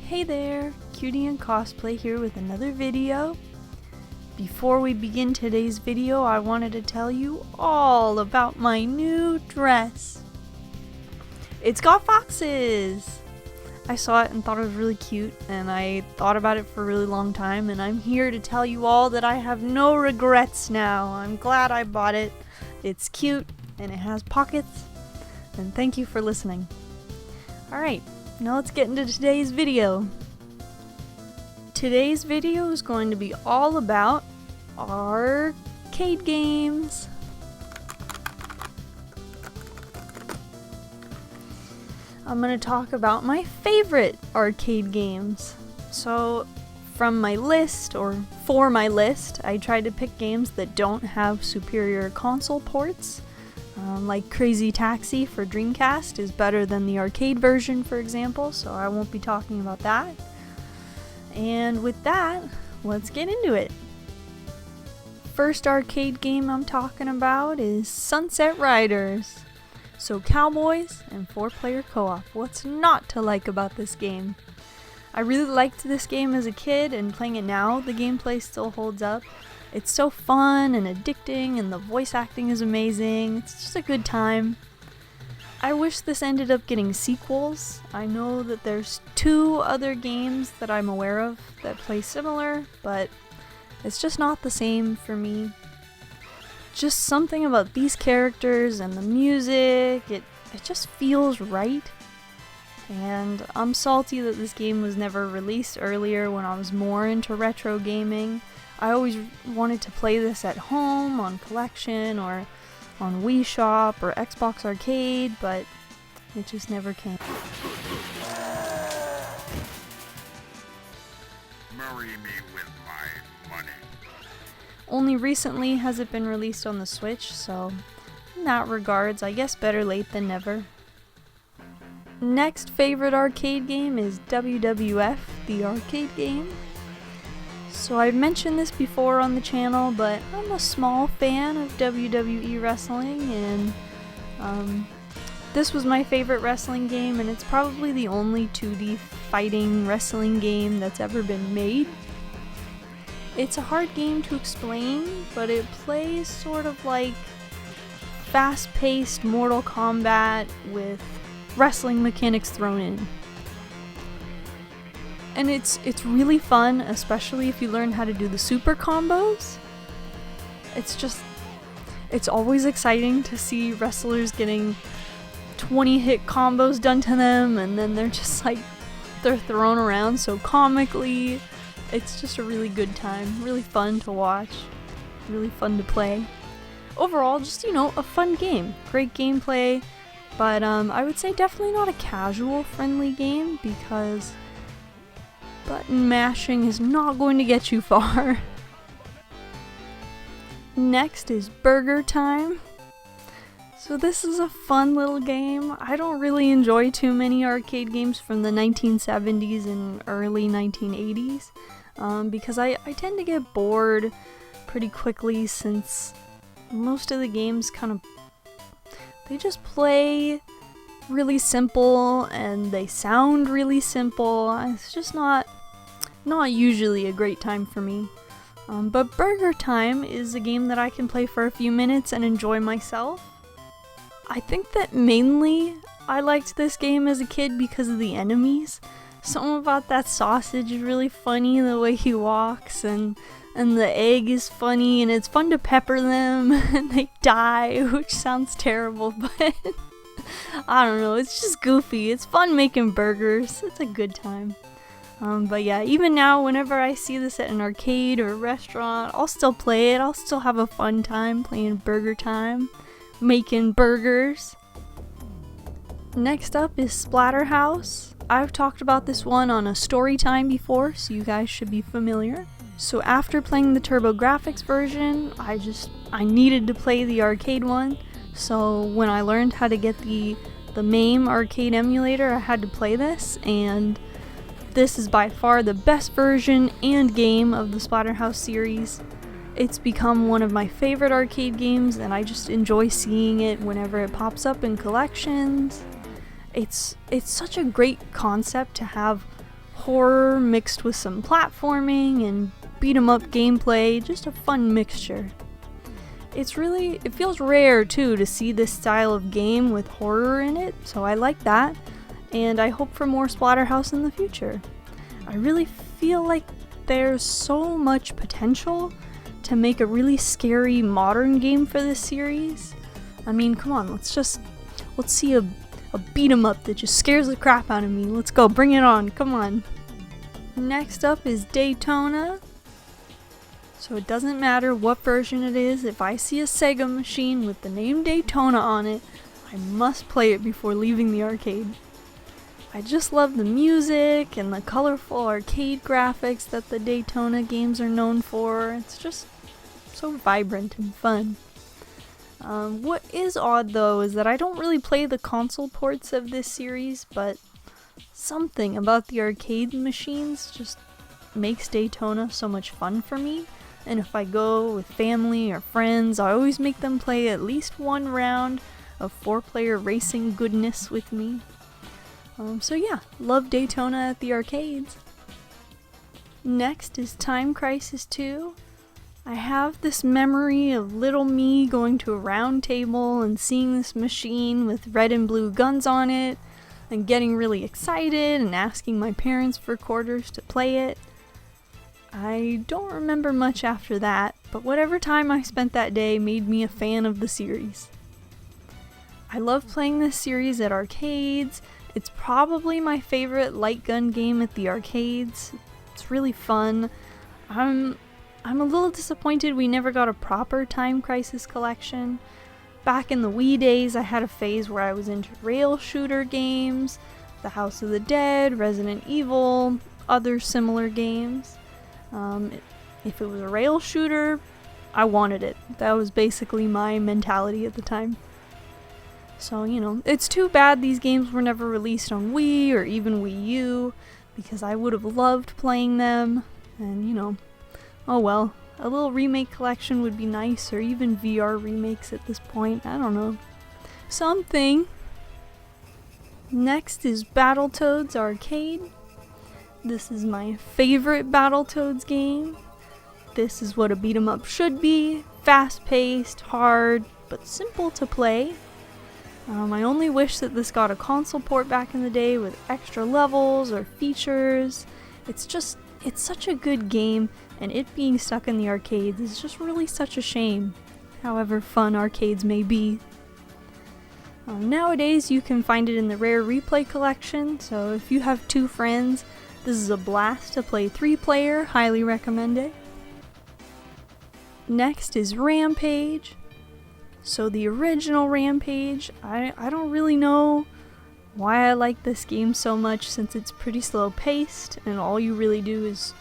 Hey there, Cutie and Cosplay here with another video. Before we begin today's video, I wanted to tell you all about my new dress. It's got foxes! I saw it and thought it was really cute, and I thought about it for a really long time, and I'm here to tell you all that I have no regrets now. I'm glad I bought it. It's cute, and it has pockets, and thank you for listening. Alright, now let's get into today's video. Today's video is going to be all about arcade games. I'm going to talk about my favorite arcade games. So from my list, or for my list, I tried to pick games that don't have superior console ports. Like Crazy Taxi for Dreamcast is better than the arcade version, for example, so I won't be talking about that. And with that, let's get into it. First arcade game I'm talking about is Sunset Riders. So cowboys and 4-player co-op. What's not to like about this game? I really liked this game as a kid, and playing it now, the gameplay still holds up. It's so fun and addicting, and the voice acting is amazing. It's just a good time. I wish this ended up getting sequels. I know that there's 2 other games that I'm aware of that play similar, but it's just not the same for me. Just something about these characters and the music, it just feels right. And I'm salty that this game was never released earlier when I was more into retro gaming. I always wanted to play this at home, on Collection, or on Wii Shop, or Xbox Arcade, but it just never came. Marry me with my money. Only recently has it been released on the Switch, so in that regards, I guess better late than never. Next favorite arcade game is WWF, the arcade game. So I've mentioned this before on the channel, but I'm a small fan of WWE wrestling, and this was my favorite wrestling game, and it's probably the only 2D fighting wrestling game that's ever been made. It's a hard game to explain, but it plays sort of like fast-paced Mortal Kombat with wrestling mechanics thrown in. And it's really fun, especially if you learn how to do the super combos. It's always exciting to see wrestlers getting 20-hit combos done to them, and then they're just like, they're thrown around so comically. It's just a really good time, really fun to watch, really fun to play. Overall, just, a fun game. Great gameplay, but I would say definitely not a casual friendly game, because button mashing is not going to get you far. Next is Burger Time. So this is a fun little game. I don't really enjoy too many arcade games from the 1970s and early 1980s because I tend to get bored pretty quickly, since most of the games they just play really simple and they sound really simple. It's just not usually a great time for me. But Burger Time is a game that I can play for a few minutes and enjoy myself. I think that mainly I liked this game as a kid because of the enemies. Something about that sausage is really funny, the way he walks, and the egg is funny, and it's fun to pepper them and they die, which sounds terrible, but I don't know, it's just goofy. It's fun making burgers. It's a good time. But yeah, even now, whenever I see this at an arcade or a restaurant, I'll still play it. I'll still have a fun time playing Burger Time, making burgers. Next up is Splatterhouse. I've talked about this one on a story time before, so you guys should be familiar. So after playing the TurboGrafx version, I needed to play the arcade one. So when I learned how to get the MAME arcade emulator, I had to play this, and this is by far the best version and game of the Splatterhouse series. It's become one of my favorite arcade games, and I just enjoy seeing it whenever it pops up in collections. It's such a great concept to have horror mixed with some platforming and beat 'em up gameplay, just a fun mixture. It feels rare too to see this style of game with horror in it, so I like that, and I hope for more Splatterhouse in the future. I really feel like there's so much potential to make a really scary modern game for this series. I mean, come on, let's see a beat 'em up that just scares the crap out of me. Let's go, bring it on, come on. Next up is Daytona. So it doesn't matter what version it is, if I see a Sega machine with the name Daytona on it, I must play it before leaving the arcade. I just love the music and the colorful arcade graphics that the Daytona games are known for. It's just so vibrant and fun. What is odd though is that I don't really play the console ports of this series, but something about the arcade machines just makes Daytona so much fun for me. And if I go with family or friends, I always make them play at least one round of 4-player racing goodness with me. So yeah, love Daytona at the arcades. Next is Time Crisis 2. I have this memory of little me going to a round table and seeing this machine with red and blue guns on it and getting really excited and asking my parents for quarters to play it. I don't remember much after that, but whatever time I spent that day made me a fan of the series. I love playing this series at arcades. It's probably my favorite light gun game at the arcades. It's really fun. I'm a little disappointed we never got a proper Time Crisis collection. Back in the Wii days, I had a phase where I was into rail shooter games, The House of the Dead, Resident Evil, other similar games. If it was a rail shooter, I wanted it. That was basically my mentality at the time. So, it's too bad these games were never released on Wii or even Wii U, because I would have loved playing them, and oh well, a little remake collection would be nice, or even VR remakes at this point, I don't know. Something. Next is Battletoads Arcade. This is my favorite Battletoads game. This is what a beat 'em up should be. Fast-paced, hard, but simple to play. I only wish that this got a console port back in the day with extra levels or features. It's such a good game, and it being stuck in the arcades is just really such a shame, however fun arcades may be. Nowadays you can find it in the Rare Replay collection, so if you have 2 friends, this is a blast to play 3-player, highly recommend it. Next is Rampage. So the original Rampage, I don't really know why I like this game so much, since it's pretty slow paced and all you really do is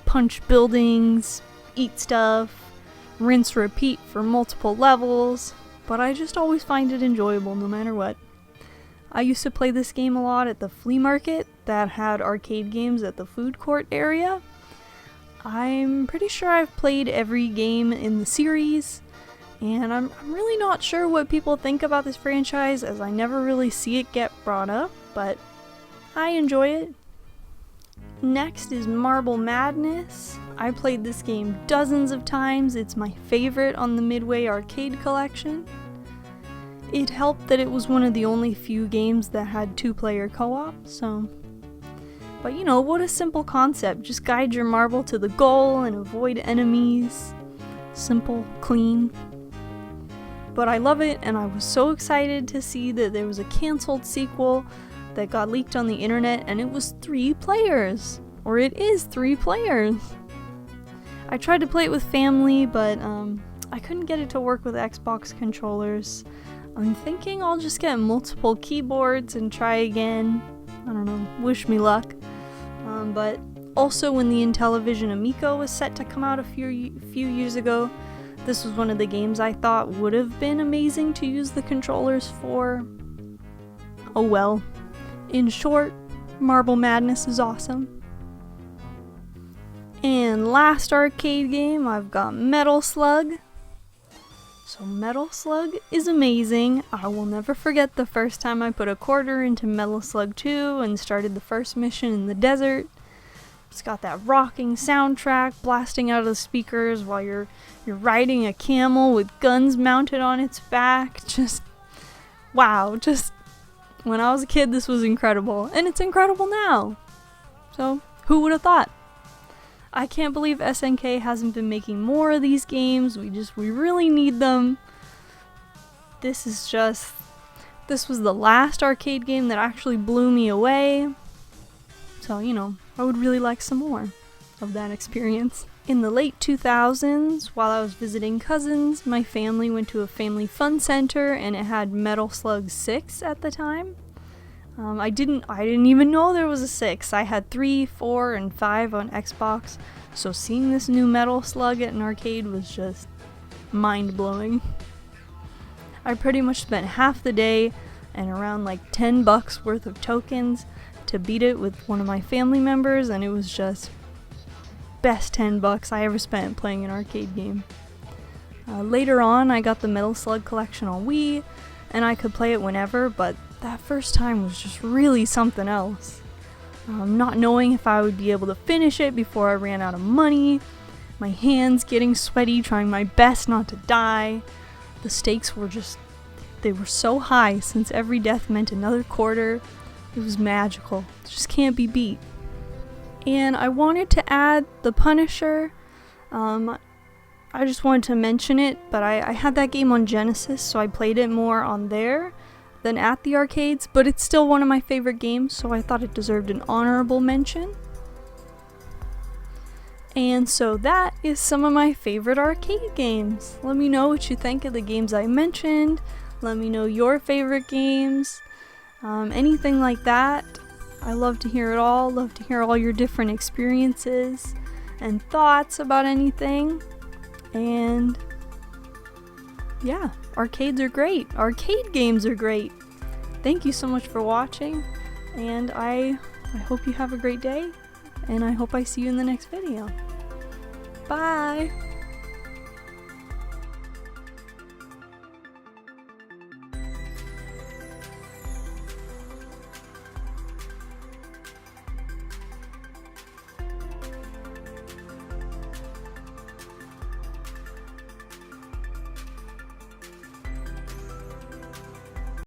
punch buildings, eat stuff, rinse repeat for multiple levels, but I just always find it enjoyable no matter what. I used to play this game a lot at the flea market that had arcade games at the food court area. I'm pretty sure I've played every game in the series, and I'm really not sure what people think about this franchise, as I never really see it get brought up, but I enjoy it. Next is Marble Madness. I played this game dozens of times. It's my favorite on the Midway Arcade collection. It helped that it was one of the only few games that had 2-player co-op, so... But what a simple concept. Just guide your marble to the goal and avoid enemies. Simple, clean. But I love it, and I was so excited to see that there was a cancelled sequel that got leaked on the internet, and it was 3 players. Or it is 3 players. I tried to play it with family, but I couldn't get it to work with Xbox controllers. I'm thinking I'll just get multiple keyboards and try again. I don't know, wish me luck. But also when the Intellivision Amico was set to come out a few years ago, this was one of the games I thought would have been amazing to use the controllers for. Oh well. In short, Marble Madness is awesome. And last arcade game, I've got Metal Slug. So Metal Slug is amazing. I will never forget the first time I put a quarter into Metal Slug 2 and started the first mission in the desert. It's got that rocking soundtrack blasting out of the speakers while you're riding a camel with guns mounted on its back. Just wow, just when I was a kid this was incredible, and it's incredible now. So, who would have thought? I can't believe SNK hasn't been making more of these games. We really need them. This was the last arcade game that actually blew me away. So, I would really like some more of that experience. In the late 2000s, while I was visiting cousins, my family went to a family fun center and it had Metal Slug 6 at the time. I didn't even know there was a 6. I had 3, 4, and 5 on Xbox, so seeing this new Metal Slug at an arcade was just mind-blowing. I pretty much spent half the day and around like $10 worth of tokens to beat it with one of my family members, and it was just best $10 I ever spent playing an arcade game. Later on, I got the Metal Slug collection on Wii, and I could play it whenever, but that first time was just really something else. Not knowing if I would be able to finish it before I ran out of money, my hands getting sweaty trying my best not to die. The stakes were they were so high since every death meant another quarter. It was magical. It just can't be beat. And I wanted to add the Punisher. I just wanted to mention it, but I had that game on Genesis, so I played it more on there than at the arcades, but it's still one of my favorite games, so I thought it deserved an honorable mention. And so that is some of my favorite arcade games. Let me know what you think of the games I mentioned. Let me know your favorite games. Anything like that. I love to hear it all. Love to hear all your different experiences and thoughts about anything. And yeah, arcades are great. Arcade games are great. Thank you so much for watching, and I hope you have a great day, and I hope I see you in the next video. Bye!